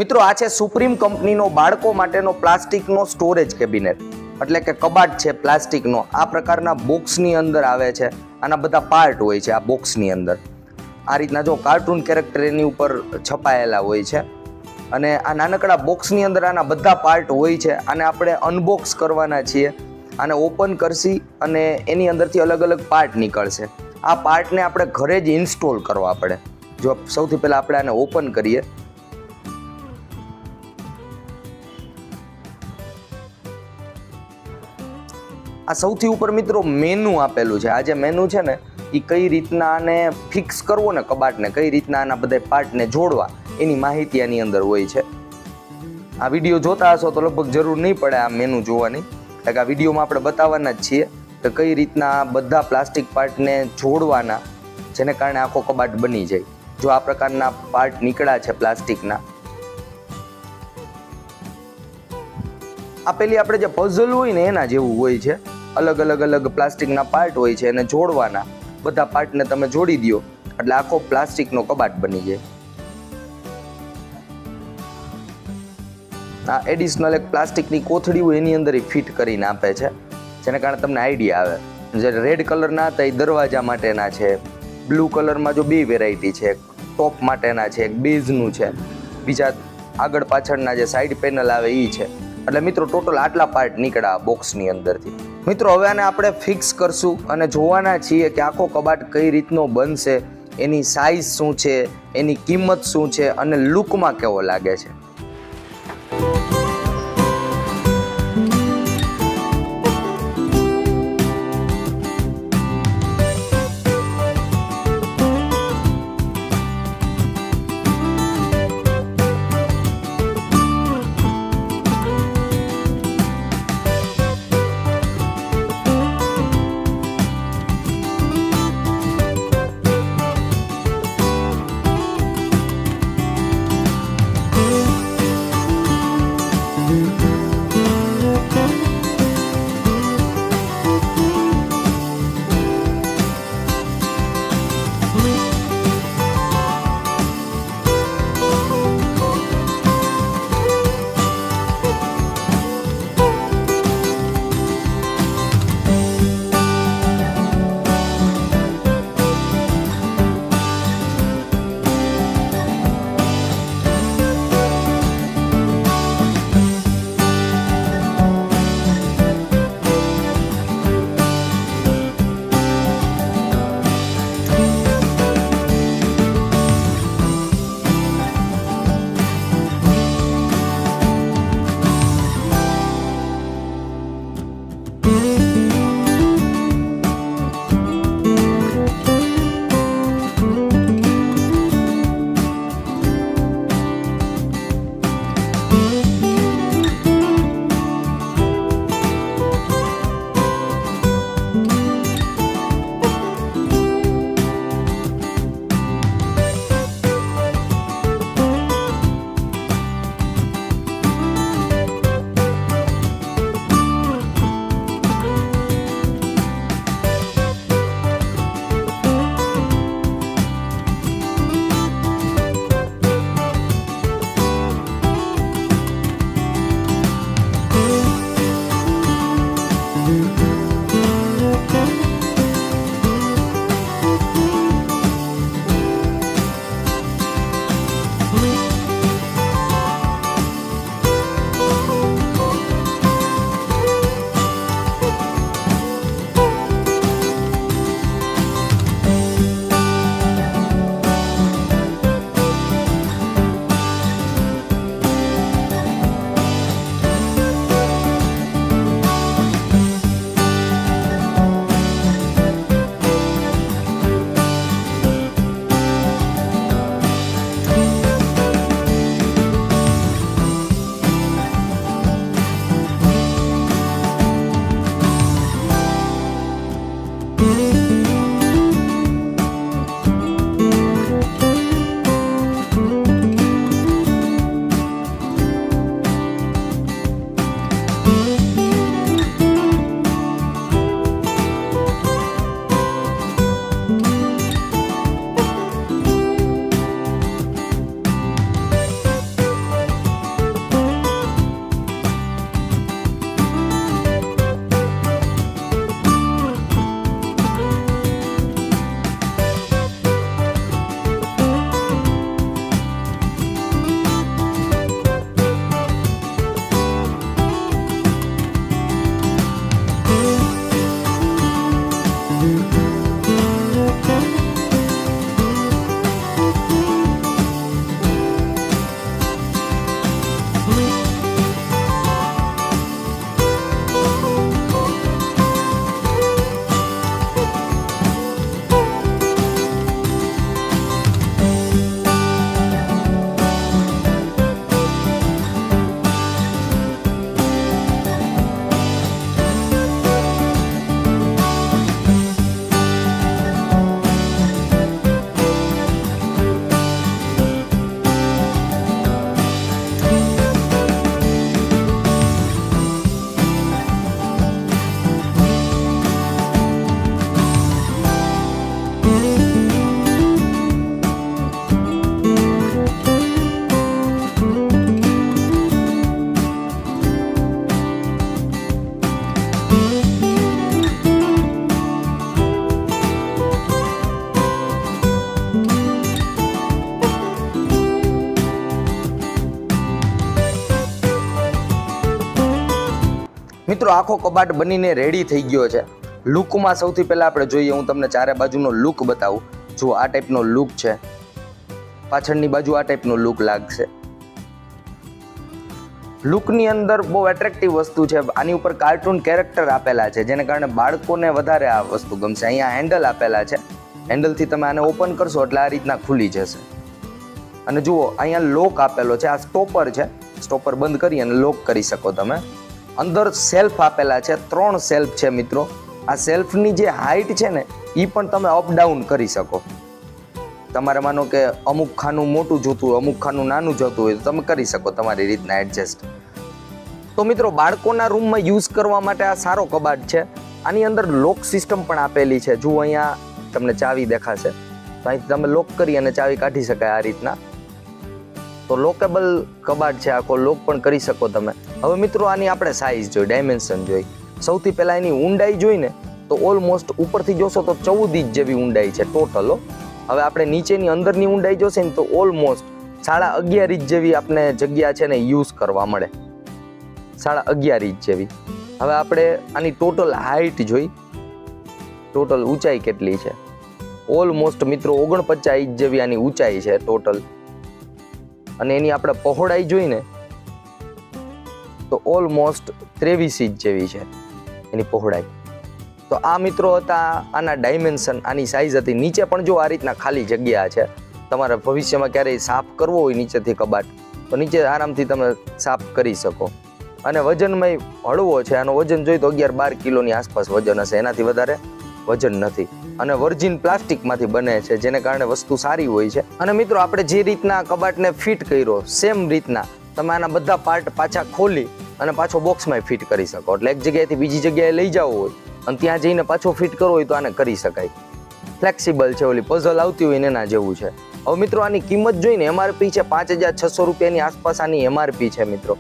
મિત્રો આ છે સુપ્રીમ કંપનીનો બાળકો માટેનો પ્લાસ્ટિકનો સ્ટોરેજ કેબિનેટ, એટલે કે કબાટ છે પ્લાસ્ટિકનો. આ પ્રકારના બોક્સની અંદર આવે છે. આના બધા પાર્ટ હોય છે આ બોક્સની અંદર. આ રીતના જો કાર્ટૂન કેરેક્ટર એની ઉપર છપાયેલા હોય છે અને આ નાનકડા બોક્સની અંદર આના બધા પાર્ટ હોય છે. આને આપણે અનબોક્સ કરવાના છીએ. આને ઓપન કરશી અને એની અંદરથી અલગ અલગ પાર્ટ નીકળશે. આ પાર્ટને આપણે ઘરે જ ઇન્સ્ટોલ કરવા પડે. જો સૌથી પહેલાં આપણે આને ઓપન કરીએ. આ સૌથી ઉપર મિત્રો મેનુ આપેલું છે. આ જે મેનુ છે ને એ કઈ રીતના આને ફિક્સ કરવો ને કબાટને, કઈ રીતના આના બધા પાર્ટને જોડવા, એની માહિતી આની અંદર હોય છે. આ વિડીયો જોતા હશો તો લગભગ જરૂર નહીં પડે આ મેનુ જોવાની, એટલે આ વિડીયોમાં આપણે બતાવવાના જ છીએ કે કઈ રીતના બધા પ્લાસ્ટિક પાર્ટને જોડવાના, જેને કારણે આખો કબાટ બની જાય. જો આ પ્રકારના પાર્ટ નીકળ્યા છે પ્લાસ્ટિકના. આ પેલી આપણે જે પઝલ હોય ને એના જેવું હોય છે. અલગ અલગ પ્લાસ્ટિકના પાર્ટ હોય છે, એને જોડવાના. બધા પાર્ટને તમે જોડી દો એટલે આખો પ્લાસ્ટિકનો કબાટ બની જાય. આ એડિશનલ એક પ્લાસ્ટિકની કોથળી હોય એની અંદર ફિટ કરીને આપે છે, જેને કારણે તમને આઈડિયા આવે. જે રેડ કલરના હતા એ દરવાજા માટેના છે. બ્લુ કલરમાં જો બે વેરાયટી છે, ટોપ માટેના છે, એક બેઝનું છે, બીજા આગળ પાછળના જે સાઈડ પેનલ આવે એ છે. એટલે મિત્રો ટોટલ આટલા પાર્ટ નીકળ્યા બોક્સની અંદરથી. મિત્રો હવે આને આપણે ફિક્સ કરશું અને જોવાના છીએ કે આખો કબાટ કઈ રીતનો બનશે, એની સાઇઝ શું છે, એની કિંમત શું છે અને લુકમાં કેવો લાગે છે. મિત્રો આખો કબાટ બનીને રેડી થઈ ગયો છે. લુકમાં સૌથી પહેલા આપણે જોઈએ, હું તમને ચારે બાજુનો લુક બતાવું. જો આ ટાઈપનો લુક છે, પાછળની બાજુ આ ટાઈપનો લુક લાગશે. લુકની અંદર બહુ એટ્રેક્ટિવ વસ્તુ છે. આની ઉપર કાર્ટૂન કેરેક્ટર આપેલા છે, જેને કારણે બાળકોને વધારે આ વસ્તુ ગમશે. અહીંયા હેન્ડલ આપેલા છે, હેન્ડલથી તમે આને ઓપન કરશો એટલે આ રીતના ખુલી જશે. અને જુઓ અહીંયા લોક આપેલો છે, આ સ્ટોપર છે, સ્ટોપર બંધ કરી અને લોક કરી શકો તમે. અંદર સેલ્ફ આપેલા છે, 3 સેલ્ફ છે મિત્રો. આ સેલ્ફની જે હાઈટ છે ને એ પણ તમે અપ ડાઉન કરી શકો. તમારે માનો કે અમુક ખાનું મોટું જોતું હોય, અમુક ખાનું નાનું જોતું હોય તો તમે કરી શકો તમારી રીતના એડજસ્ટ. તો મિત્રો બાળકોના રૂમમાં યુઝ કરવા માટે આ સારો કબાટ છે. આની અંદર લોક સિસ્ટમ પણ આપેલી છે. જુઓ અહીંયા તમને ચાવી દેખાશે, તો અહીંથી તમે લોક કરી અને ચાવી કાઢી શકાય આ રીતના. તો લોકેબલ કબાટ છે, આખો લોક પણ કરી શકો તમે. હવે મિત્રો આની આપણે સાઇઝ જોઈ, ડાયમેન્શન જોઈ. સૌથી પહેલા એની ઊંડાઈ જોઈને તો ઓલમોસ્ટ ઉપરથી જોશો તો 14 ઇંચ જેવી ઊંડાઈ છે ટોટલ. હવે આપણે નીચેની અંદરની ઊંડાઈ જોશે ને તો ઓલમોસ્ટ 11.5 ઇંચ જેવી આપણે જગ્યા છે ને યુઝ કરવા મળે, 11.5 ઇંચ જેવી. હવે આપણે આની ટોટલ હાઈટ જોઈ, ટોટલ ઊંચાઈ કેટલી છે. ઓલમોસ્ટ મિત્રો 49 ઇંચ જેવી આની ઊંચાઈ છે ટોટલ. અને એની આપણે પહોળાઈ જોઈને તો ઓલમોસ્ટ 23 ઇંચ જેવી છે એની પહોળાઈ. તો આ મિત્રો હતા આના ડાયમેન્શન, આની સાઇઝ હતી. નીચે પણ જો આ રીતના ખાલી જગ્યા છે. તમારે ભવિષ્યમાં ક્યારેય સાફ કરવો હોય નીચેથી કબાટ તો નીચે આરામથી તમે સાફ કરી શકો. અને વજનમાં હળવો છે, આનો વજન જોઈ તો 11-12 કિલોની આસપાસ વજન હશે, એનાથી વધારે વજન નથી. અને વર્જિન પ્લાસ્ટિકમાંથી બને છે, જેને કારણે વસ્તુ સારી હોય છે. અને મિત્રો આપણે જે રીતના કબાટને ફિટ કર્યો સેમ રીતના તમે આના બધા પાર્ટ પાછા ખોલી અને પાછો બોક્સમાં ફિટ કરી શકો. એટલે એક જગ્યાએથી બીજી જગ્યાએ લઈ જવો હોય અને ત્યાં જઈને પાછો ફિટ કરવો હોય તો આને કરી શકાય. ફ્લેક્સિબલ છે, ઓલી પઝલ આવતી હોય ને એના જેવું છે. હવે મિત્રો આની કિંમત જોઈને MRP છે 5,600 રૂપિયાની આસપાસ આની MRP છે મિત્રો.